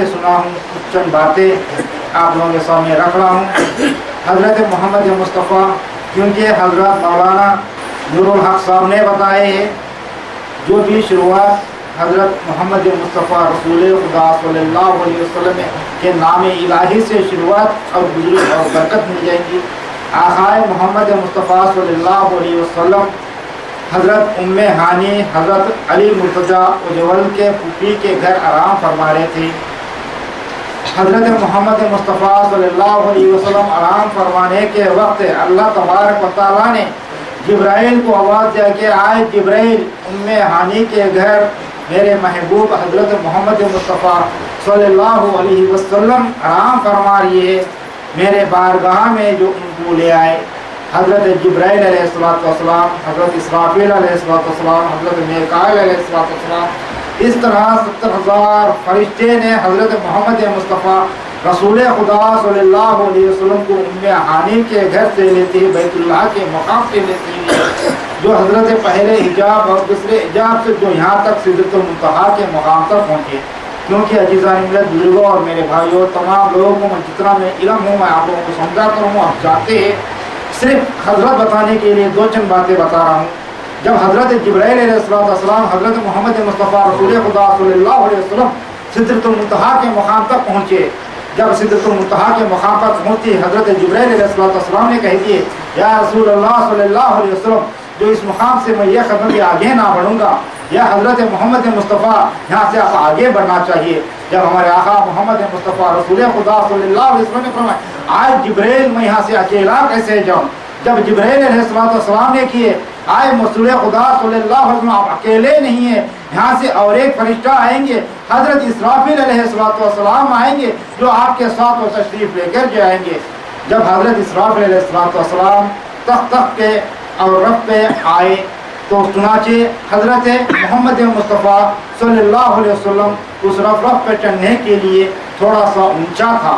सुना हूँ, कुछ चंद बातें आप लोगों के सामने रख रहा हूँ। हज़रत मोहम्मद मुस्तफ़ा, क्योंकि हज़रत मौलाना नूरुल हक साहब ने बताए हैं, जो भी शुरुआत हज़रत मोहम्मद मुस्तफ़ा रसूल खुदा सल्लल्लाहु अलैहि वसल्लम के नाम इलाही से शुरुआत और बुजुर्ग और बरकत मिल जाएगी। आक़ाए मोहम्मद मुस्तफ़ा सल्लल्लाहु अलैहि वसल्लम हज़रत उम्मे हानी हज़रत अली मुर्तज़ा उज्जवल के फूफी के घर आराम फरमा रहे थे। हज़रत मोहम्मद मुस्तफ़ा सल्लल्लाहु अलैहि वसल्लम आराम फरमाने के वक्त अल्लाह तबारक व तआला ने जिब्राइल को आवाज़ दिया कि आए जिब्राइल, उम्मे हानी के घर मेरे महबूब हज़रत मोहम्मद मुस्तफ़ा सल्लल्लाहु अलैहि वसल्लम आराम फरमा रही है, मेरे बारगाह में जो उनको ले आए। हज़रत जिब्राइल अलैहिस्सलाम, हज़रत इसराफील अलैहिस्सलाम, हज़रत मीकाईल अलैहिस्सलाम, इस तरह 70,000 फरिश्ते ने हज़रत मोहम्मद मुस्तफ़ा रसूल खुदा सल्लल्लाहु अलैहि वसल्लम को उम्मे हानी के घर से लेते हुए बैतुल्लाह के मकाम से लेते हुए जो हज़रत पहले हिजाब और दूसरे हिजाब से जो यहाँ तक सिदरतुल मुंतहा के मकाम तक पहुँचे। क्योंकि अजीज़ान मिल्लत बुजुर्गों और मेरे भाइयों, तमाम लोगों को मैं जितना मैं इल्म हूँ मैं आप लोगों को समझाता रहूँ। आप चाहते हैं सिर्फ हज़रत बताने के लिए दो चंद बातें बता रहा हूँ। जब हज़रत जिब्राइल अलैहिस्सलाम हज़रत मोहम्मद मुस्तफ़ा रसूल खुदा सल्लल्लाहु अलैहि वसल्लम सिदरतुल मुंतहा के मकाम तक पहुँचे, जब सिदरतुल मुंतहा के मकाम पर पहुँचे हज़रत जिब्राइल अलैहिस्सलाम ने कह दिए, या रसूल अल्लाह सल्लल्लाहु अलैहि वसल्लम, जो इस मकाम से मैं ये कदम के आगे ना बढ़ूँगा, या हज़रत मोहम्मद मुस्तफ़ा यहाँ से आप आगे बढ़ना चाहिए। जब हमारे आका मोहम्मद मुस्तफ़ा रसूल खुदा सल्लल्लाहु अलैहि वसल्लम ने फरमाया, आज जिब्राइल मैं यहाँ से अकेला कैसे जाऊँ। जब जिब्राइल अलैहिस्सलाम ने किए, आए रसूल खुदा सल्लल्लाहु अलैहि वसल्लम आप अकेले नहीं है, यहाँ से और एक फरिश्ता आएंगे, हज़रत इसराफील अलैहिस्सलाम आएंगे जो आपके साथ वो तशरीफ़ लेकर जाएंगे। जब हज़रत इसराफील अलैहिस्सलाम तख्त के और रफ पे आए तो चुनाचे हज़रत मोहम्मद मुस्तफ़ा सल्लल्लाहु अलैहि वसल्लम उस रफ पे चढ़ने के लिए थोड़ा सा ऊंचा था।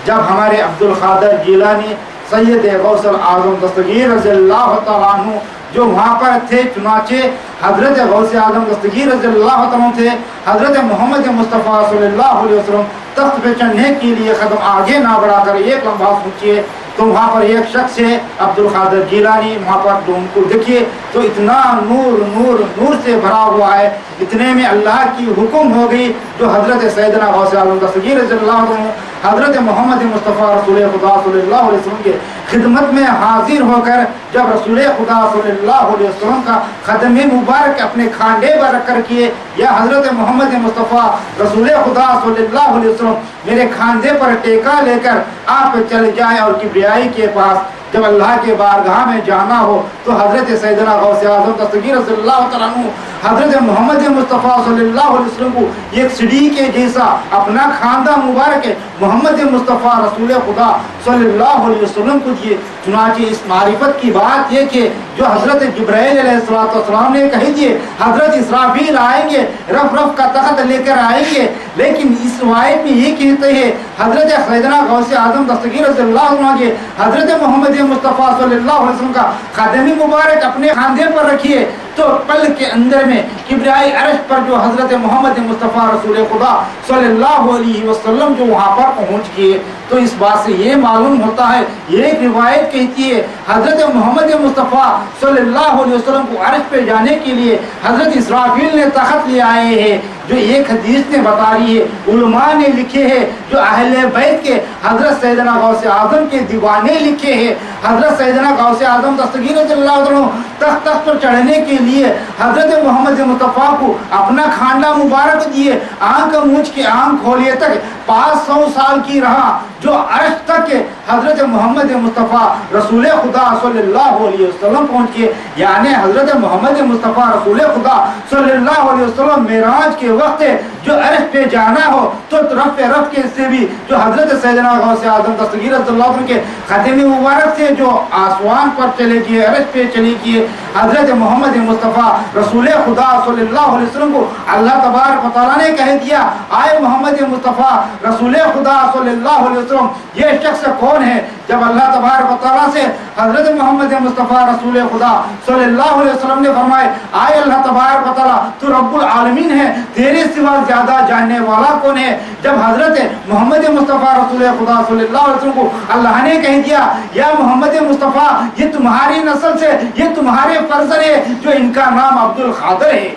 जब हमारे अब्दुल क़ादिर जीलानी सैयद गौसल आज़म दस्तगीर रज़ियल्लाहु तआला अन्हु जो वहाँ पर थे, चुनाचे हज़रत गौसे आज़म दस्तगीर रज़ियल्लाहु तआला अन्हु थे, हज़रत मोहम्मद मुस्तफ़ा सल्लल्लाहु अलैहि वसल्लम तख्त पे चढ़ने के लिए कदम आगे ना बढ़ाकर एक लम्हा सोचिए तो वहाँ पर एक शख्स है अब्दुल क़ादिर जीलानी, वहाँ पर जो उनको देखिए तो इतना नूर नूर नूर से भरा हुआ है। इतने में अल्लाह की हुक्म हो गई जो हज़रत सैयदना गौसे आज़म दस्तगीर रज़ियल्लाहु अन्हु हज़रत मोहम्मद मुस्तफ़ा रसूल खुदा सल्लल्लाहु अलैहि वसल्लम के खिदमत में हाजिर होकर जब रसूल खुदा सल्लल्लाहु अलैहि वसल्लम का ख़दम मुबारक अपने खांडे पर रख कर किए, या हज़रत मोहम्मद मुस्तफ़ा रसूल खुदा सल्लल्लाहु अलैहि वसल्लम मेरे खांधे पर टेका लेकर आप चल जाए और किब्रियाई के पास जब अल्लाह के बारगाह में जाना हो तो हज़रत सैयदना गौसे आज़म दस्तगीर रज़ियल्लाहु तआला अन्हु हज़रत मोहम्मद मुस्तफ़ा सल्लल्लाहु अलैहि वसल्लम को एक सीढ़ी के जैसा अपना खांदा मुबारक मोहम्मद मुस्तफ़ा रसूल खुदा सल्लल्लाहु अलैहि वसल्लम को दिए। चुनांचे इस मारिफत की बात ये कि जो हज़रत जिब्राइल अलैहिस्सलाम ने कही दिए, हज़रत इसराफील आएंगे रफ रफ का तख्त लेकर आएंगे, लेकिन इस रिवायत में ये कहते हैं हज़रत सैयदना गौसे आज़म दस्तगीर रज़ियल्लाहु अन्हु के हज़रत मोहम्मद मुस्तफ़ा सल्लल्लाहु अलैहि वसल्लम का ख़ादमी मुबारक अपने खांधे पर रखिए तो पल के अंदर में किब्रियाई अर्श पर जो हज़रत मोहम्मद मुस्तफ़ा रसूल खुदा सल्लल्लाहु अलैहि वसल्लम जो वहाँ पर पहुँच गए। तो इस बात से ये मालूम होता है, ये एक रिवायत कहती है हज़रत मोहम्मद मुस्तफ़ा सल्लल्लाहु अलैहि वसल्लम को अर्श पे जाने के लिए हज़रत इसराफील ने तख्त ले आए हैं, जो एक हदीस ने बता रही है, उलमा ने लिखे हैं, जो अहले बैत के हज़रत सैयदना गौसे आज़म के दीवाने लिखे हैं। हज़रत सैयदना गौसे आज़म दस्तगीर रज़ियल्लाहु अन्हु तख्त पर चढ़ने के लिए हज़रत मोहम्मद मुस्तफ़ा को अपना खांडा मुबारक दिए, आँख मूछ के आँख खोलिए तक 500 साल की रहा जो अर्श तक हज़रत मोहम्मद मुस्तफ़ा रसूल खुदा सल्लल्लाहु अलैहि वसल्लम पहुँच के, यानी हज़रत मोहम्मद मुस्तफ़ा रसूल खुदा सल्लल्लाहु अलैहि वसल्लम मेराज के वक्त जो अर्श पे जाना हो तो रफ के से भी जो हज़रत सैयदना गौसे आज़म दस्तगीर रज़ियल्लाहु अन्हु के ख़ातिम मुबारक से जो आसमान पर चले गए, अर्श पे चले गए, हज़रत मोहम्मद मुस्तफ़ा रसूल खुदा सल्लल्लाहु अलैहि वसल्लम को अल्लाह तबारक व तआला ने कह दिया, आए मोहम्मद मुस्तफ़ा रसूल खुदा सल्लल्लाहु अलैहि वसल्लम ये शख्स कौन कौन है? जब अल्लाह तबारक व तआला से हजरत मोहम्मद मुस्तफ़ा रसूल खुदा सल्लल्लाहु अलैहि वसल्लम ने फरमाए, आए अल्लाह तबारक व तआला तू रब्बुल आलमीन है, तेरे सिवा ज्यादा जानने वाला कौन है? जब हजरत मोहम्मद मुस्तफ़ा रसूल खुदा सल्लल्लाहु अलैहि वसल्लम को अल्लाह ने कह दिया, या मोहम्मद मुस्तफ़ा ये तुम्हारी नस्ल से, ये तुम्हारे फर्जंद है, जो इनका नाम अब्दुल खादर है,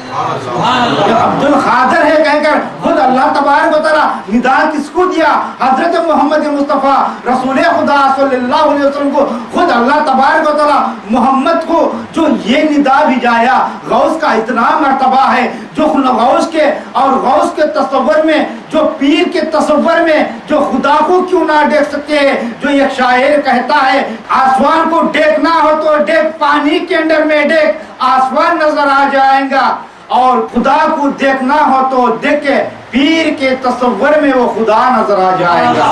अब्दुल खादर है कहकर खुद अल्लाह तबारक व तआला निदा किसको दिया? हजरत मोहम्मद मुस्तफ़ा रसूल खुदा सल्लल्लाहु अलैहि वसल्लम को खुद अल्लाह तबारक व तआला मोहम्मद को जो ये निदा भिजाया। गौस का इतना मर्तबा है जो गौस के और गौस के तस्वर में, जो पीर के तस्वर में जो खुदा को क्यों ना देख सकते हैं। जो एक शायर कहता है, आसमान को देखना हो तो देख, पानी के अंदर में देख, आसमान नजर आ जाएगा, और खुदा को देखना हो तो देखे, पीर के तस्वर में वो खुदा नजर आ जाएगा।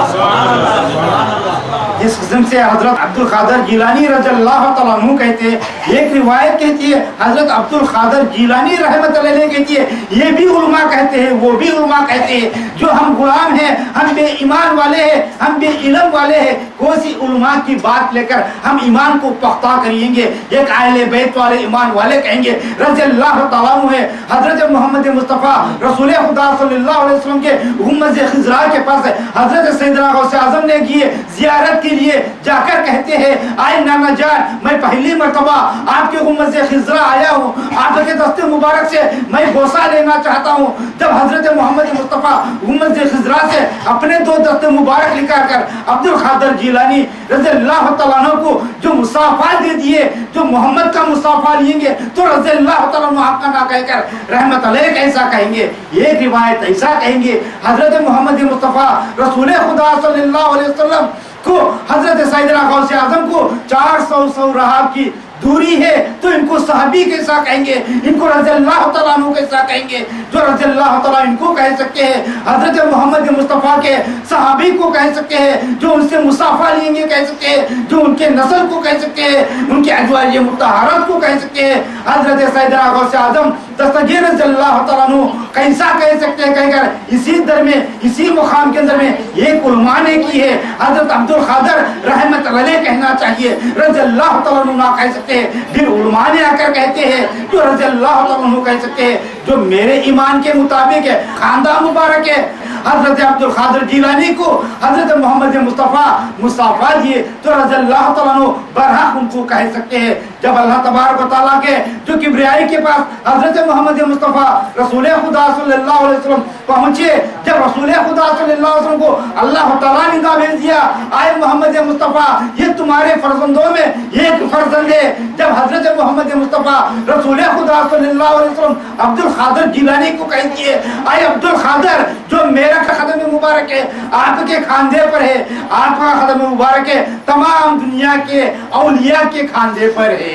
इस किस्म से हजरत अब्दुल खादर जिलानी रज़ियल्लाहु तआला अन्हु कहते हैं, एक रिवायत कहती है हजरत अब्दुल खादर जिलानी रहमतुल्लाह अलैह कहती है, ये भी उलमा कहते हैं, वो भी उलमा कहते हैं, जो हम गुलाम हैं, हम बेईमान वाले हैं, हम बेइल्म वाले हैं, कौन सी उलमा की बात लेकर हम ईमान को पुख्ता करेंगे। एक अहले बैत वाले ईमान वाले कहेंगे रज़ियल्लाहु तआला अन्हु है, हजरत मोहम्मद मुस्तफ़ा रसूल खुदा सल्लल्लाहु अलैहि वसल्लम के गुम्बद खिज़रा के पास हजरत सैयदना गौसे आज़म ने किए ज़ियारत के लिए जाकर कहते हैं, आए नाना जान, मैं पहली मर्तबा आपके गुम्बद खिज़रा आया हूँ, आपके दस्ते मुबारक से मैं गोसा लेना चाहता हूँ। जब हजरत मोहम्मद मुस्तफ़ा गुम्बद खिज़रा से अपने दो दस्ते मुबारक लिखा कर अब्दुल खादर जिलानी रज़ियल्लाहु तआला अन्हु को जो मुसाफा दे दिए, जो मोहम्मद का मुसाफा लेंगे तो रज़ियल्लाहु तआला अन्हु आपका ना कहकर रहमत अलैह कैसा कहेंगे। एक रिवायत ऐसा कहेंगे, हजरत मोहम्मद मुस्तफ़ा रसूल खुदा सल्लल्लाहु अलैहि वसल्लम को हजरत सैयदना गौसे आज़म को 400 राह की दूरी है तो इनको सहाबी कैसा कहेंगे, इनको रज़ियल्लाहु तआला अन्हु कैसा कहेंगे। जो रज़ियल्लाहु तआला इनको कह सकते हैं, हजरत मोहम्मद मुस्तफ़ा के सहाबी को कह सकते हैं, जो उनसे मुसाफा लेंगे कह सकते हैं, जो उनके नस्ल को कह सकते हैं, उनके अज़वाज मुत्तहरात को कह सकते हैं। हजरत सैयदना गौसे आज़म दस्तगीर रज़ियल्लाहु तआला अन्हु कैसा कह सकते हैं कहकर इसी दर में, इसी मुकाम के अंदर में एक उलमा ने की है, हजरत अब्दुल खादर रहमत अलैह कहना चाहिए, रज़ियल्लाहु तआला अन्हु ना कह सकते हैं। फिर उलमा ने आकर कहते हैं जो रज़ियल्लाहु तआला अन्हु कह सकते हैं, जो मेरे ईमान के मुताबिक है, खानदान मुबारक है, हजरत अब्दुल खादर जिलानी को हजरत मोहम्मद मुस्तफ़ा मुसाफा दिए तो रज़ियल्लाहु तआला अन्हु बरहक उनको कह सकते हैं। जब अल्लाह तबारक व तआला के जो किब्रियाई के पास हजरत मोहम्मद मुस्तफ़ा रसूल खुदा सल्लल्लाहु अलैहि वसल्लम पहुंचे, जब रसूल खुदा सल्लल्लाहु अलैहि वसल्लम को अल्लाह तआला ने निदा भेज दिया, आए मोहम्मद मुस्तफ़ा ये तुम्हारे फर्जंदों में एक फर्जंद है। जब हजरत मोहम्मद मुस्तफ़ा रसूल खुदा सल्लल्लाहु अलैहि वसल्लम अब्दुल खादर जिलानी को कह दिए, आए अब्दुल खादर जो मेरा कदम मुबारक है आपके खांधे पर है, आपका कदम मुबारक है तमाम दुनिया के औलिया के खांधे पर है।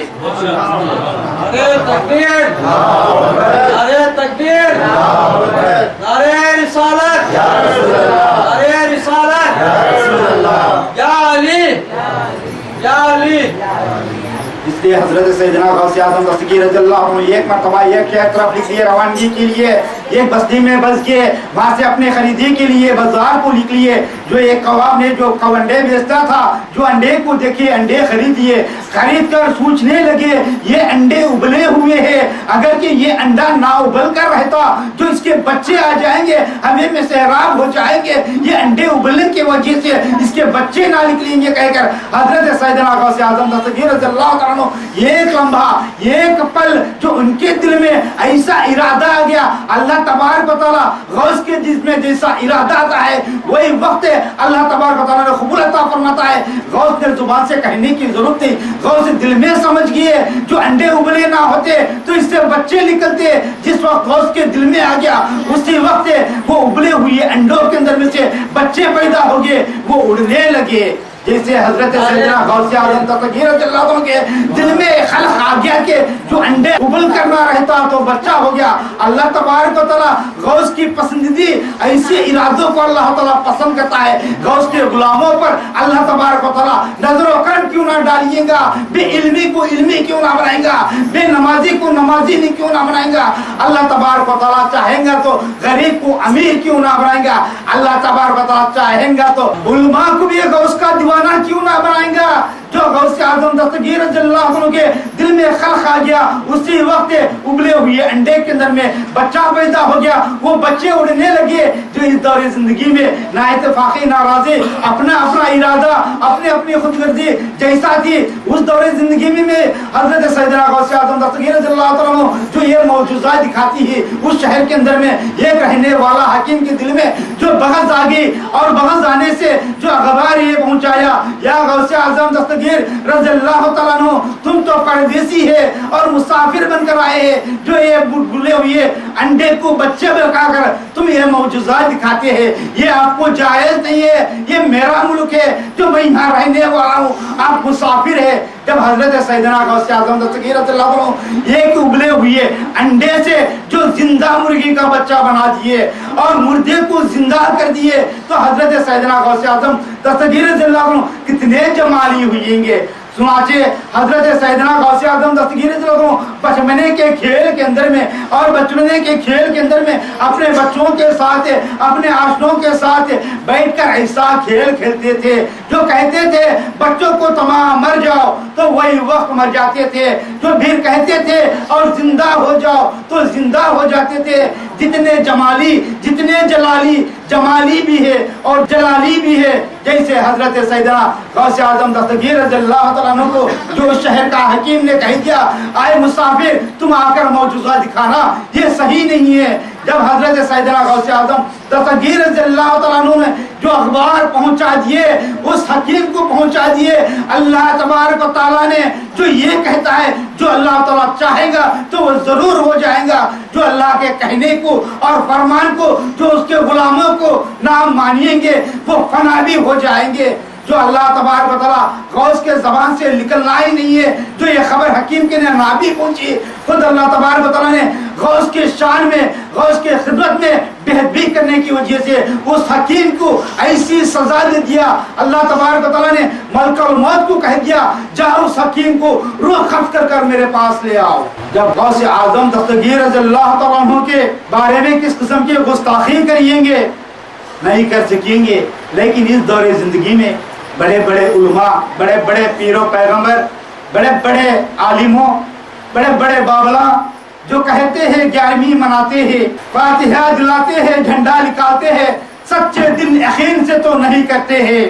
अरे तकबीर, अरे तकबीर, अरे रिसालत, अरे रिसालत, या अली, या अली। इसलिए हजरत सैयदना गौसे आज़म दस्तगीर रज़ियल्लाहु अन्हु एक मरतबा एक तरफ निकलिए रवानगी के लिए, एक बस्ती में बस के वहाँ से अपने खरीदी के लिए बाजार को निकलिए। जो एक कबाब ने जो अंडे बेचता था, जो अंडे को देखिए अंडे खरीदिए, खरीद कर सोचने लगे ये अंडे उबले हुए हैं, अगर कि ये अंडा ना उबल कर रहता तो इसके बच्चे आ जाएंगे, हमें में सहराब हो जाएंगे, ये अंडे उबलने की वजह से इसके बच्चे ना निकलेंगे कहकर हजरत सैयदना गौसे आज़म दस्तगीर रज़ियल्लाहु तआला अन्हु एक लम्हा एक पल जो उनके दिल में ऐसा इरादा आ गया, अल्लाह तबारक व तआला गौस के जिसमें जैसा इरादा आता है वही वक्त अल्लाह तबारक व तआला ने कबूल अता फरमाता है। गौस ने जुबान से कहने की जरूरत नहीं, गौस दिल में समझ गए जो अंडे उबले ना होते तो इससे बच्चे निकलते। जिस वक्त गौस के दिल में आ गया उसी वक्त वो उबले हुए अंडों के अंदर में से बच्चे पैदा हो गए, वो उड़ने लगे। जैसे हजरत सैयदना गौसे आजम दस्तगीर रज़ियल्लाहु अन्हु के दिल में खल्क आ गया कि जो अंडे उबल करना रहता तो बच्चा हो गया। अल्लाह तबारक व तआला गौस की पसंदीदी ऐसे इरादों को अल्लाह ताला पसंद करता है। गौस के गुलामों पर अल्लाह तबारक व तआला नजर करम क्यों ना डालिएगा, बे इल्मी को इल्मी क्यों ना बनाएगा, बे नमाजी को नमाजी नहीं क्यों ना बनाएगा। अल्लाह तबारक व तआला चाहेगा तो गरीब को अमीर क्यों ना बनाएगा। अल्लाह तबारक व तआला चाहेगा तो उलमा को भी गौस का दीवाना क्यों ना बनाएगा। जो गौसे आजम दस्तगीर रज़ियल्लाहु अन्हु के दिल में खल्क आ गया, उसी वक्त उबले हुए अंडे के अंदर में बच्चा पैदा हो गया। वो बच्चे उड़ने लगे जो इस दौरे जिंदगी में ना इत्तेफाकी नाराजी, अपना अपना इरादा, अपने अपनी खुदगर्जी जैसा थी उस दौरे जिंदगी में हजरत सैयदना गौसे आजम दस्तगीर रज़ियल्लाहु अन्हु जो ये मौजूदा दिखाती है उस शहर के अंदर में एक रहने वाला हकीम के दिल में जो बग़ज़ आ गई और बग़ज़ आने से जो अखबार ये पहुंचाया, या गौसे आजम दस्तगीर रज़ियल्लाहु तआला अन्हु तुम तो परदेसी है और मुसाफिर बनकर आए हैं, जो ये बुलबुले हुए अंडे को बच्चे बनाकर तुम ये मौजूदा दिखाते हैं, ये आपको जायज नहीं है। ये मेरा मुल्क है जो मैं यहाँ रहने वाला हूँ, आप मुसाफिर है। जब हजरत सैयदना गौसे आजम दस्तगीर रज़ियल्लाहु अन्हु एक उबले हुए अंडे से जो जिंदा मुर्गी का बच्चा बना दिए और मुर्दे को जिंदा कर दिए, तो हजरत सैयदना गौसे आजम दस्तगीर रज़ियल्लाहु अन्हु कितने जमाली हुएंगे। सुनाचे हजरत सैयदना गौसे आजम दस्तगीर रज़ियल्लाहु अन्हु बचपने के खेल के अंदर में और बचपने के खेल के अंदर में अपने बच्चों के साथ, अपने आशनों के साथ बैठकर ऐसा खेल खेलते थे जो कहते थे बच्चों को तमाम मर जाओ तो वही वक्त मर जाते थे, जो फिर कहते थे और जिंदा हो जाओ तो जिंदा हो जाते थे। जितने जमाली, जितने जलाली, जमाली भी है और जलाली भी है। जैसे हजरत सैयदना गौसे आजम दस्तगीर रज़ियल्लाहु तआला अन्हु को जो शहर का हकीम ने कह दिया आए मुसाफिर तुम आकर मौजूदा दिखाना, ये सही नहीं है। जब हजरत सैयदना गौसे आजम दस्तगीर रज़ियल्लाहु तआला अन्हु ने जो अखबार पहुंचा दिए उस हकीम को पहुंचा दिए, अल्लाह तबारक व तआला ने जो ये कहता है जो अल्लाह ताला चाहेगा तो वो जरूर हो जाएगा। जो अल्लाह के कहने को और फरमान को जो उसके गुलामों को ना मानिएंगे वो फना भी हो जाएंगे। जो अल्लाह तबारक व तआला गौस के ज़बान से निकलना ही नहीं है, जो ये खबर हकीम के ना भी पहुंची, खुद अल्लाह तबारक व तआला ने गौस के शान में, गौस के खिदमत में बेहतरी करने की वजह से उस हकीम को ऐसी सजा दे दिया। अल्लाह तबारक व तआला ने मलकुल मौत को कह दिया जाओ उस हकीम को रूह खत्म कर मेरे पास ले आओ। जब गौसे आजम दस्तगीर रज़ियल्लाहु तआला अन्हु के बारे में किस किस्म की गुस्ताखी करेंगे नहीं कर सकेंगे, लेकिन इस दौरे जिंदगी में बड़े बड़े उलमा, बड़े बड़े पीरों पैगंबर, बड़े बड़े आलिमों, बड़े बड़े बाबला जो कहते हैं 11वीं मनाते हैं, फातिहा दिलाते हैं, झंडा निकालते हैं, सच्चे दिल यकीन से तो नहीं करते हैं,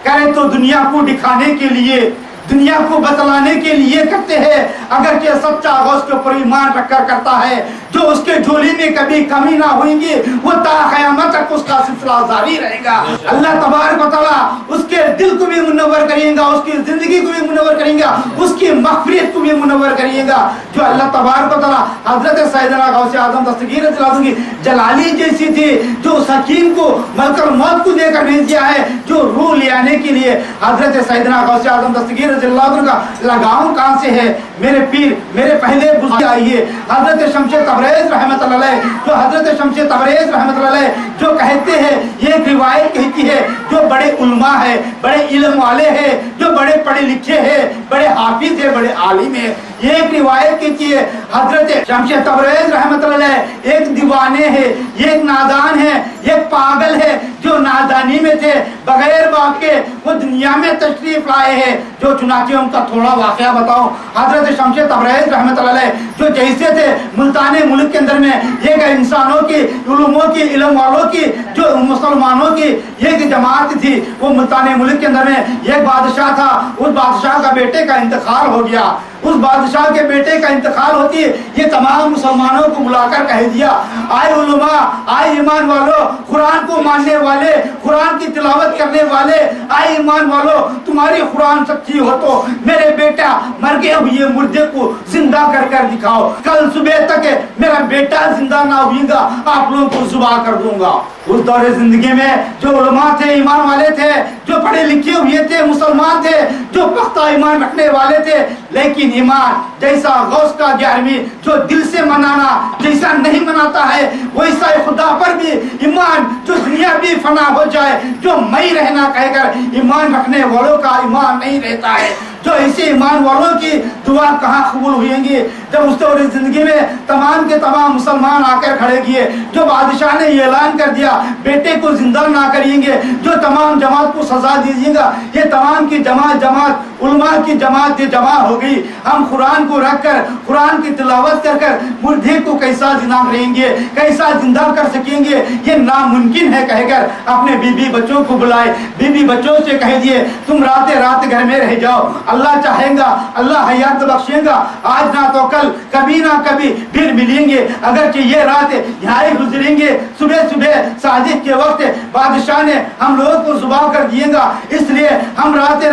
करें तो दुनिया को दिखाने के लिए, दुनिया को बतलाने के लिए करते हैं। अगर के सच्चा गौस के ऊपर ईमान रखकर करता है जो उसके झोली में कभी कमी ना होगी, वो ता क़यामत तक उसका सिलसिला जारी रहेगा। अल्लाह तबारक व तआला उसके दिल को भी मुनव्वर करेगा, उसकी जिंदगी को भी मुनव्वर करेगा, उसकी मग़फ़िरत को भी मुनव्वर करेगा। जो अल्लाह तबारक व तआला हजरत सैयदना गौसे आजम दस्तगीर रज़ियल्लाहु अन्हु की जलाली जैसी थी, जो उस हकीम को मलकुल मौत को देकर भेज दिया है, जो रूह ले आने के लिए हजरत सैयदना गौसे आजम दस्तगीर रज़ियल्लाहु अन्हु का लगाव कहाँ से है। मेरे पीर, मेरे पहले बुजुर्ग आइए हजरत शमसे तबरेज़ रहमतुल्लाह अलैह, जो हजरत शमसे तबरेज़ रहमतुल्लाह अलैह जो कहते हैं, ये एक रिवायत कहती है जो बड़े उलमा है, बड़े इल्म वाले हैं, जो बड़े पढ़े लिखे हैं, बड़े हाफिज है, बड़े आलिम है, ये एक रिवायत कहती है हजरत शमसे तबरेज़ रहमतुल्लाह अलैह एक दीवाने है, एक नादान है, एक पागल है, जो नादानी में थे, बगैर बाप के वो दुनिया में तशरीफ लाए हैं। जो चुनाचे उनका थोड़ा वाकया बताओ। हजरत शमसे तबरेज़ रहमतुल्लाह अलैह जो जैसे थे मुल्तान मुल्क के अंदर में एक इंसानों की, उलूमों की, इल्म वालों की, जो मुसलमानों की एक जमात थी, वो मुल्तान मुल्क के अंदर में एक बादशाह था, उस बादशाह का बेटे का इंतकाल हो गया। उस बादशाह के बेटे का इंतकाल होती है, ये तमाम मुसलमानों को बुलाकर कह दिया, आए उलमा, आए ईमान वालों, कुरान को मानने वाले, कुरान की तिलावत करने वाले, आए ईमान वालों, तुम्हारी कुरान सच्ची हो तो मेरे बेटा मर गए हुए मुर्दे को जिंदा कर दिखाओ, कल सुबह तक मेरा बेटा जिंदा ना होगा, आप लोगों को जुबा कर दूंगा। उस दौरे जिंदगी में जो उलमा थे, ईमान वाले थे, जो पढ़े लिखे हुए थे, मुसलमान थे, जो पख्ता ईमान रखने वाले थे, लेकिन ईमान जैसा गौस का 11वीं जो दिल से मनाना जैसा नहीं मनाता है, वैसा खुदा पर भी ईमान जो दुनिया भी फना हो जाए, जो मैं रहना कहकर ईमान रखने वालों का ईमान नहीं रहता है। जो ऐसे ईमान वालों की दुआ कहाँ कबूल हुएंगी जब उस दौर जिंदगी में तमाम के तमाम मुसलमान आकर खड़े किए, जो बादशाह ने ये ऐलान कर दिया बेटे को जिंदा ना करेंगे, जो तमाम जमात को सजा दीजिएगा, ये तमाम की जमात उलमा की जमात जमा हो गई। हम कुरान को रखकर, कुरान की तिलावत कर कर मुर्दे को कैसा जिंदा करेंगे, कैसा जिंदा कर सकेंगे, ये नामुमकिन है कहकर अपने बीबी बच्चों को बुलाए, बीबी बच्चों से कह दिए तुम रात घर में रह जाओ, अल्लाह चाहेगा अल्लाह हयात बख्शेगा, आज ना तो कल कभी ना कभी फिर मिलेंगे, अगर ये रात यहाँ ही गुजरेंगे, सुबह सुबह साजिद के वक्त बादशाह ने हम लोगों को जुबा कर दिएगा, इसलिए हम रात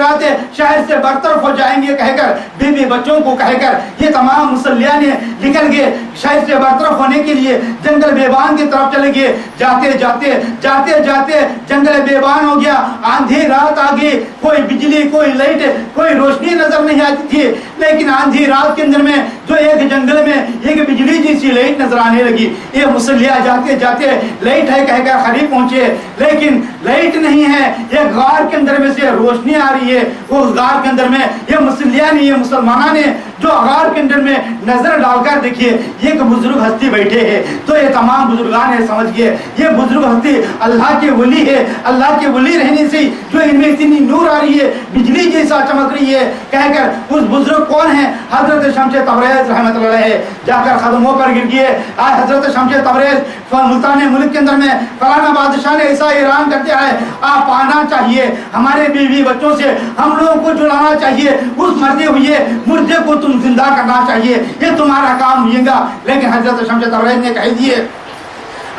शहर से बरतरफ हो जाएंगे कहकर बीबी बच्चों को कहकर ये तमाम मुसल्लिया ने निकल गए शहर से बरतरफ होने के लिए, जंगल बेबान की तरफ चले गए। जाते जाते जंगल बेबान हो गया, आंधी रात आ गई, कोई बिजली, कोई लाइट, कोई रोशनी नजर नहीं आती थी, लेकिन आंधी रात के अंदर में जो एक जंगल में एक बिजली जैसी लाइट नजर आने लगी। ये मुसल्लिया जाते जाते लाइट है कहकर करीब पहुंचे, लेकिन लाइट नहीं है, ये गार के अंदर में से रोशनी आ रही है। वो गार के अंदर में ये मुसल्लिया ने, ये मुसलमाना ने जो गार के अंदर में नजर डालकर देखिए एक बुजुर्ग हस्ती बैठे हैं, तो ये तमाम बुजुर्गान है समझ गए ये बुजुर्ग हस्ती अल्लाह के वली है, अल्लाह के वली रहने से जो इनमें इतनी नूर आ रही है, बिजली जैसा चमक रही है कहकर उस बुजुर्ग कौन है, हजरत शमसे तबरेज रहमतुल्लाह अलैह जाकर कदमों पर गिर गए। आज हजरत शमसे तबरेज मुल्तान मुल्क के अंदर में फलाना बादशाह ने ऐसा ऐलान कर दिया है, आप आना चाहिए, हमारे बीवी बच्चों से हम लोगों को जुड़ाना चाहिए, उस मरते हुए मुर्दे को तुम जिंदा करना चाहिए, ये तुम्हारा काम होगा। लेकिन हजरत शमसे तबरेज ने कह दिए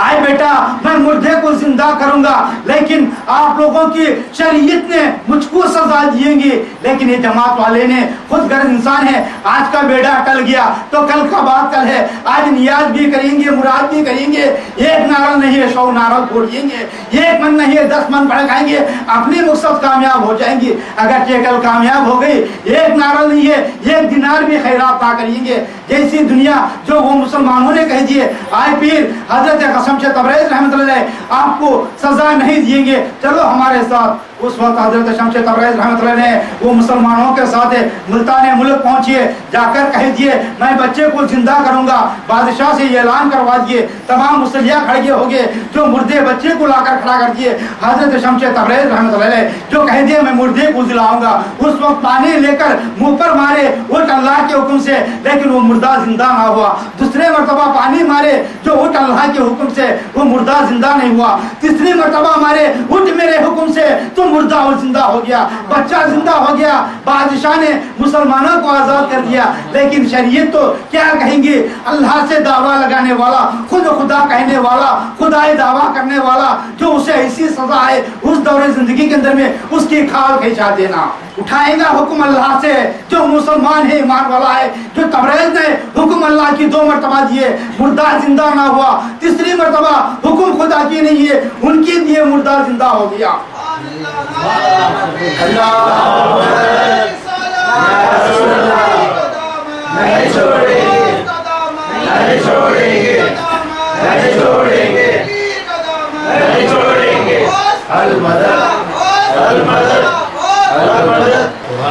आए बेटा मैं मुर्दे को जिंदा करूंगा, लेकिन आप लोगों की शरीयत ने मुझको सजा दिएंगे। लेकिन ये जमात वाले ने खुद गर्ज इंसान है, आज का बेड़ा टल गया तो कल का बात कल है, आज नियाज भी करेंगे, मुराद भी करेंगे, एक नारल नहीं है 100 नारल फोड़िएंगे, एक मन नहीं है 10 मन भड़काएंगे, अपनी मकसद कामयाब हो जाएंगे। अगर ये कल कामयाब हो गई, एक नारल नहीं है, एक दिनार भी खैरात ना करेंगे, जैसी दुनिया जो वो मुसलमानों ने कह दिए। आए पीर हजरत शमसे तबरेज रहमतुल्लाह अलैह आपको सजा नहीं देंगे, चलो हमारे साथ। उस वक्त हजरत शमसे तबरेज रहमतुल्लाह अलैह ने वो मुसलमानों के साथ मुल्तान मुल्क पहुंचे, जाकर कह दिए मैं बच्चे को जिंदा करूंगा, बादशाह से ये ऐलान करवा दिए। तमाम मुसल्लिया खड़े हो गए, जो मुर्दे बच्चे को लाकर खड़ा कर दिए। हजरत शमसे तबरेज रहमतुल्लाह अलैह जो कह दिए मैं मुर्दे को जिलाऊंगा, उस वक्त पानी लेकर मुंह पर मारे उठ अल्लाह के हुक्म से, लेकिन वो मुर्दा जिंदा ना हुआ। दूसरे मरतबा पानी मारे जो उठ अल्लाह के हुक्म से, वो मुर्दा जिंदा नहीं हुआ। तीसरी मरतबा मारे उठ मेरे हुक्म से, तो मुर्दा वो जिंदा हो गया, बच्चा जिंदा हो गया। बादशाह ने मुसलमानों को आजाद कर दिया, लेकिन शरीयत तो क्या कहेंगे, अल्लाह से दावा लगाने वाला, खुद खुदा कहने वाला, खुदाई दावा करने वाला, जो उसे ऐसी सजा है उस दौरे जिंदगी के अंदर में उसकी खाल खिंचा देना। उठाएगा हुक्म अल्लाह से, जो मुसलमान है, ईमान वाला है। जो तबरेज ने हुक्म अल्लाह की 2 मरतबा दिए, मुर्दा जिंदा ना हुआ। तीसरी मरतबा हुक्म खुदा की नहीं है, उनके दिए मुर्दा जिंदा हो गया।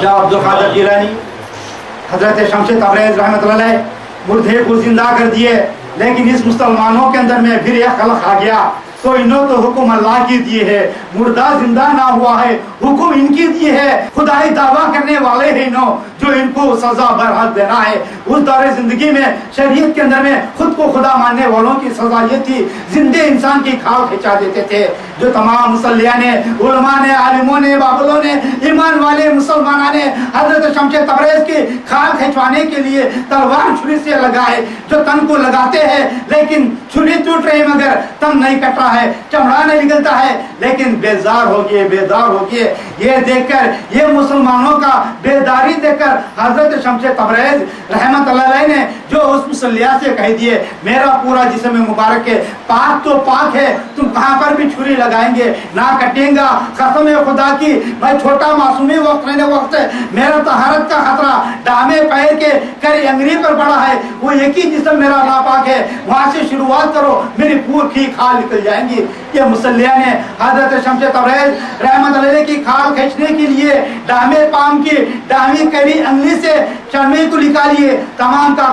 अब्दुल कादिर जिलानी हजरत शमसे तबरेज रहमतुल्लाह अलैह मुर्दे को जिंदा कर दिए, लेकिन इस मुसलमानों के अंदर में फिर यह खलक आ गया तो इन्होंने तो हुक्म अल्लाह की दिए है, मुर्दा जिंदा ना हुआ है, हुक्म इनकी दिए है। खुदाई दावा करने वाले हैं इन्हों जो इनको सजा बरहक देना है। उस दौरे जिंदगी में शरीयत के अंदर में खुद को खुदा मानने वालों की सजा ये थी, जिंदे इंसान की खाल खिंचा देते थे। जो तमाम मुसल्लिया ने, उलमा ने, आलिमों ने, बाबुलों ने, ईमान वाले मुसलमानों ने हजरत शमशे तबरेज की खाल खिंचवाने के लिए तलवार छुरी से लगाए। जो तन को लगाते हैं लेकिन छुरी टूट रही मगर तन नहीं कट रहा है, चमड़ा नहीं निकलता है, लेकिन बेजार हो गए, बेदार हो गए। ये देखकर, ये मुसलमानों का बेदारी देखकर हजरत शमशे तबरेज रहमतुल्लाह अलैह ने जो उस मुसल्लिया से कह दिए, मेरा पूरा जिस्म मुबारक है, पाक तो पाक है, तुम कहां पर भी छुरी लगाएंगे ना कटेगा। कसम है खुदा की, मैं छोटा मासूमी वक्त रहने वक्त मेरा तहारत का खतरा डामे पैर के करी अंगरी पर पड़ा है, वो एक ही जिस्म मेरा नापाक है, वहां से शुरुआत करो, मेरी पूरी खाल निकल जाएंगी। ये मुसल्लिया ने हजरत शमशे तबरेज रहमतुल्लाह अलैह की खाल खींचने के लिए डामे पाम की डामी करी अंगली से चर्मे को निकालिए, तमाम का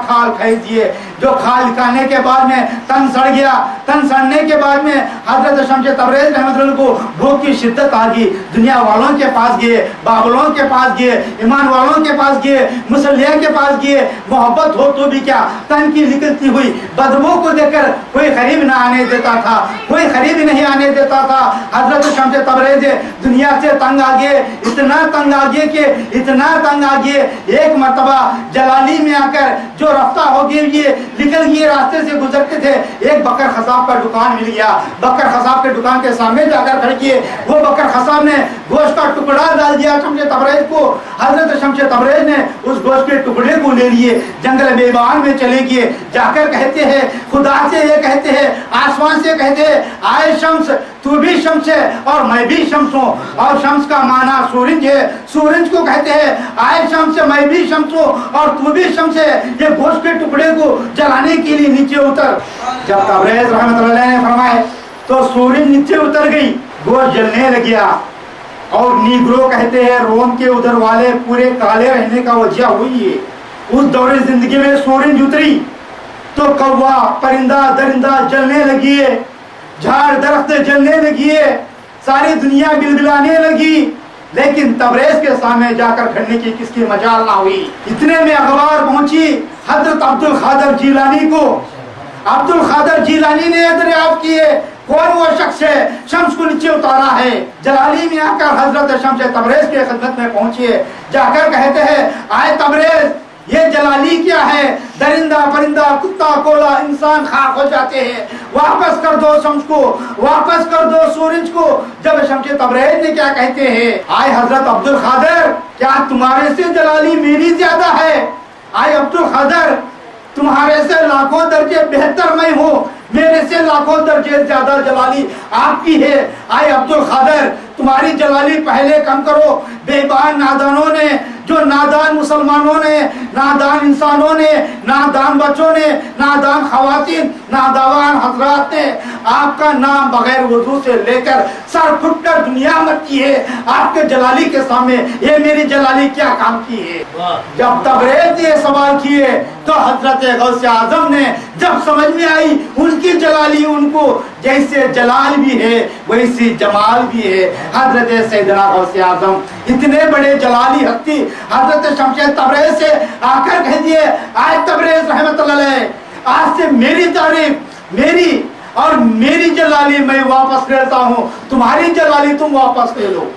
खाल खींच दिए। जो खाल निकालने के बाद में तन सड़ गया, तन सड़ने के बाद में हजरत शमशे तबरेज रहमतुल्लाह को भूख की शिद्दत आ गई। दुनिया वालों के पास गए, बाबुलों के पास गए, ईमान वालों के पास गए, मुसल्लिया के पास गए। मोहब्बत हो तो भी क्या, तन की निकलती हुई बदबू को देखकर कोई करीब न आने देता था, कोई करीब नहीं आने देता था। हजरत शमशे तबरेज दुनिया से तंग आ गए, इतना तंग आ गए कि इतना तंग आ गए, एक मर्तबा जलाली में आकर जो रफ्ता हो गए, ये निकल गए, रास्ते से गुजरते थे, एक बकर खसाब का दुकान मिल गया। बकर खसाब के दुकान के सामने जाकर खड़े किए, वो बकर खसाब ने गोश्त का टुकड़ा डाल दिया शमशे तबरेज को। हजरत शमशे तबरेज ने उस गोश्त के टुकड़े को ले लिए, जंगल बेबान में चले गए। जाकर कहते हैं, खुदा से ये कहते हैं, आसमान से कहते हैं, आए शम्स, तू भी शम्स है और मैं भी शम्स हूँ। और शम्स का माना सूरज है, सूरज को कहते हैं, आए शम्स, मैं भी शम्स हूँ और तू भी शम्स है। ये गोश्त के टुकड़े को जलाने के लिए नीचे उतर। जब तबरेज रहमतुल्लाह अलैह ने फरमाए तो सूरज नीचे उतर गई, गोश्त जलने लग गया। और नीग्रो कहते हैं, रोम के उधर वाले पूरे काले रहने का वजह हुई है। उस दौरे जिंदगी में सूरज उतरी तो कौवा, परिंदा, दरिंदा जलने लगी है, झाड़ दरख्त जलने लगी है, सारी दुनिया बिलबिलाने लगी। लेकिन तबरेज के सामने जाकर खड़ने की किसकी मजाल ना हुई। इतने में अखबार पहुंची हजरत अब्दुल खादर जीलानी को। अब्दुल खादर जीलानी ने दरियाफ्त किए कौन वो शख्स है, शम्स को नीचे उतारा है। जलाली में आकर हजरत शमशे तबरेज के खिदमत में पहुंचे, जाकर कहते हैं, आए तबरेज, ये जलाली क्या है, दरिंदा परिंदा कुत्ता कोला इंसान खाक हो जाते हैं, वापस कर दो शम्स को, वापस कर दो सूरज को। जब शमशे तबरेज ने क्या कहते हैं, आए हजरत अब्दुल खादर, क्या तुम्हारे से जलाली मेरी ज्यादा है? आए अब्दुल खादर, तुम्हारे से लाखों दर्जे बेहतर मैं हूँ, मेरे से लाखों दर्जे ज्यादा जलाली आपकी है। आए अब्दुल खादर, तुम्हारी जलाली पहले कम करो। बेईमान नादानों ने, जो नादान मुसलमानों ने, नादान इंसानों ने, नादान बच्चों ने, नादान खवातीन, नादान हजरात ने आपका नाम बगैर वजू से लेकर सर फुट कर दुनिया मची है। आपके जलाली के सामने ये मेरी जलाली क्या काम की है? जब तबरेज ने सवाल किए तो हजरत गौसे आजम ने जब समझ में आई उनकी जलाली उनको जैसे जलाल भी है वैसी जमाल भी है। हजरत सैयदना गौसे आजम इतने बड़े जलाली हस्ती हजरत शमशे तबरेज से आकर कह दिए, आए तबरेज रहमतुल्लाह अलैह, आज से मेरी तारीफ, मेरी और मेरी जलाली मैं वापस लेता हूँ, तुम्हारी जलाली तुम वापस ले लो।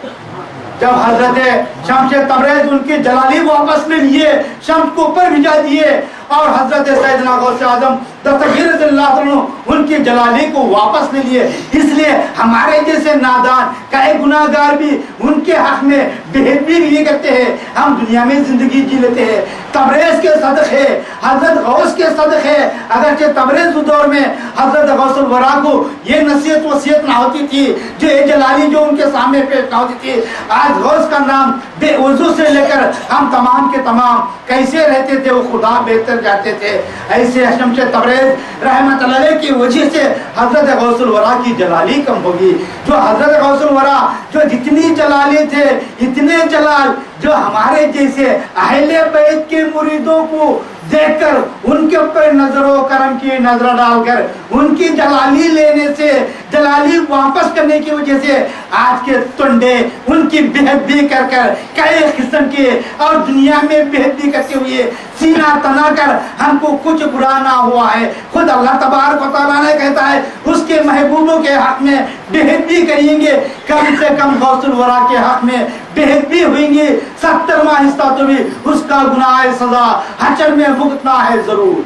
जब हजरत शमशे तबरेज उनकी जलाली वापस ले लिए, शम्स को ऊपर भिजा दिए और हजरत सैयदना गौसे आजम दस्तगीर रज़ियल्लाहु अन्हु उनकी जलाली को वापस ले लिए। इसलिए हमारे जैसे नादान कई गुनाहगार भी उनके हक में बेहतरी नहीं करते हैं, हम दुनिया में जिंदगी जी लेते हैं। तबरेज के सदक़े, हजरत गौस के सदक़े, अगरचे तबरेज दौर में हजरत गौसुल वरा को ये नसीहत वसीयत ना होती थी, जो ये जलाली जो उनके सामने पेश ना होती थी। आज गौस का नाम बेवजू से लेकर हम तमाम के तमाम कैसे रहते थे, वो खुदा बेहतर जाते थे। ऐसे शमशे तबरेज रहमतुल्लाह अलैह की वजह से हजरत गौसुल वरा की जलाली कम होगी। जो हजरत गौसुल वरा जो जितनी जलाली थे, इतने जलाल जो हमारे जैसे अहले बैत के मुरीदों को देखकर उनके ऊपर नजरों करम की नजर डालकर उनकी जलाली लेने से, जलाली वापस करने की वजह से आज के टुंडे उनकी बेहदी कर कर कई किस्म के और दुनिया में बेहदी करते हुए सीना तना कर हमको कुछ बुरा ना हुआ है। खुद अल्लाह तबारक व तआला ने कहता है उसके महबूबों के हक में बेहदी करेंगे, कम से कम गौसुल वरा के हक में बेहदी होंगे 70वां हिस्सा तो भी उसका गुनाह सजा हशर में भुगतना है जरूर।